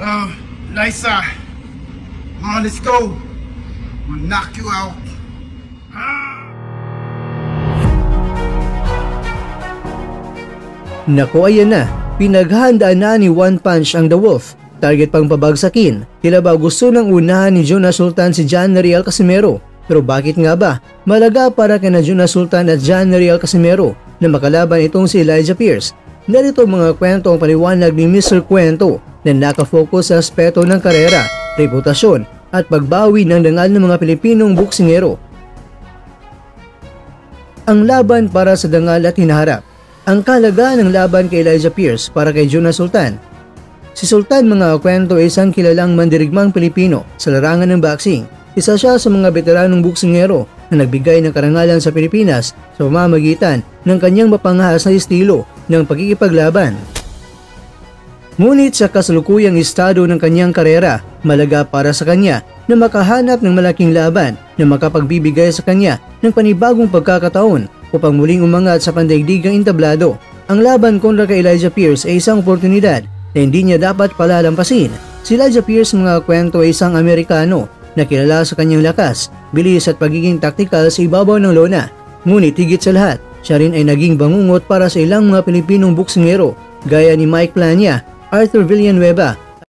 Liza, come on, let's go. I'll knock you out. Naku, ayan na. Pinaghandaan na ni One Punch ang The Wolf. Target pang pabagsakin. Tila ba gusto nang unahan ni Jonah Sultan si John Riel Casimero? Pero bakit nga ba? Malaga para kina Jonah Sultan at John Riel Casimero na makalaban itong si Elijah Pierce. Narito mga kwento ang paliwanag ni Mr. Kwento na nakafocus sa aspeto ng karera, reputasyon at pagbawi ng dangal ng mga Pilipinong boksingero. Ang laban para sa dangal at hinaharap. Ang kahalagaan ng laban kay Elijah Pierce para kay Jonah Sultan. Si Sultan mga kwento ay isang kilalang mandirigmang Pilipino sa larangan ng boxing. Isa siya sa mga veteranong boksingero na nagbigay ng karangalan sa Pilipinas sa pamamagitan ng kanyang mapangahas na estilo ng pagkikipaglaban. Ngunit sa kasalukuyang estado ng kanyang karera, malaga para sa kanya na makahanap ng malaking laban na makapagbibigay sa kanya ng panibagong pagkakataon upang muling umangat sa pandaigdigang entablado. Ang laban kontra kay Elijah Pierce ay isang oportunidad na hindi niya dapat palalampasin. Si Elijah Pierce mga kwento ay isang Amerikano na kilala sa kanyang lakas, bilis at pagiging taktikal sa ibabaw ng lona. Ngunit higit sa lahat, siya rin ay naging bangungot para sa ilang mga Pilipinong boksingero gaya ni Mike Plania, Arthur Villanueva